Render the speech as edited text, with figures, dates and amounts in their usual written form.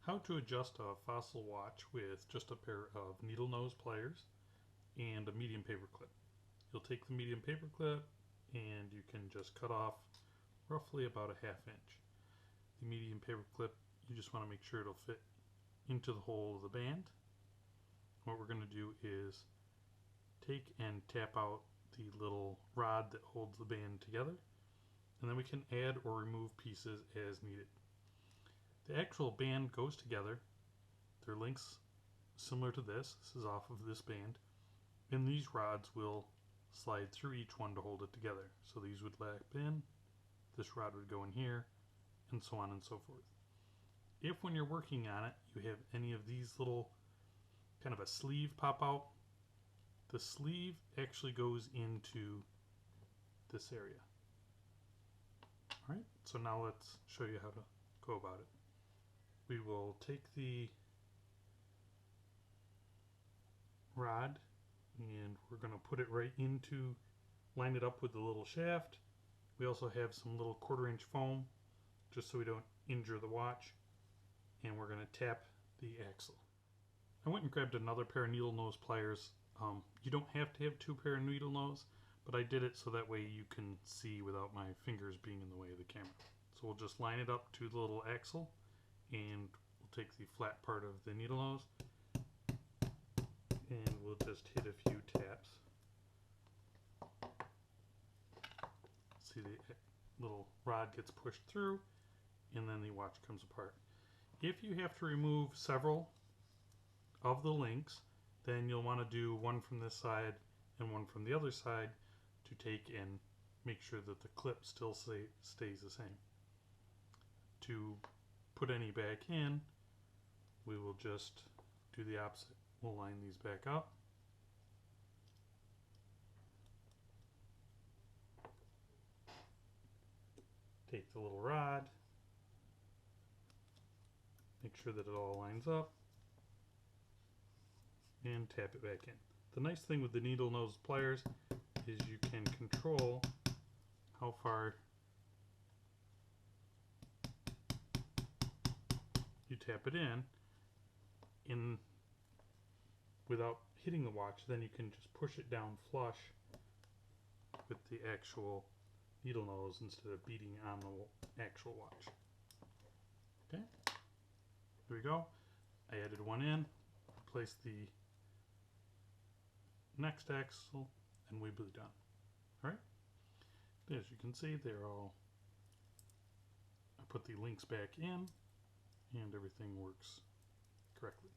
How to adjust a Fossel watch with just a pair of needle nose pliers and a medium paper clip. You'll take the medium paper clip and you can just cut off roughly about a ½ inch. The medium paper clip, you just want to make sure it'll fit into the hole of the band. What we're going to do is take and tap out the little rod that holds the band together, and then we can add or remove pieces as needed. The actual band goes together. They're links similar to this. This is off of this band, and these rods will slide through each one to hold it together. So these would lap in, this rod would go in here, and so on and so forth. If when you're working on it you have any of these little kind of a sleeve pop out, the sleeve actually goes into this area. Alright, so now let's show you how to go about it. We will take the rod and we're going to put it right into, line it up with the little shaft. We also have some little 1/4 inch foam just so we don't injure the watch, and we're going to tap the axle. I went and grabbed another pair of needle nose pliers. You don't have to have 2 pair of needle nose, but I did it so that way you can see without my fingers being in the way of the camera. So we'll just line it up to the little axle, and we'll take the flat part of the needle nose and we'll just hit a few taps. See, the little rod gets pushed through and then the watch comes apart. If you have to remove several of the links, then you'll want to do one from this side and one from the other side to take and make sure that the clip still stays the same. To put any back in, we will just do the opposite. We'll line these back up. Take the little rod, make sure that it all lines up, and tap it back in. The nice thing with the needle nose pliers is you can control how far you tap it in without hitting the watch. Then you can just push it down flush with the actual needle nose instead of beating on the actual watch. Okay, here we go. I added one in, placed the next axle, and we'll be done. Alright, as you can see, they're all, I put the links back in and everything works correctly.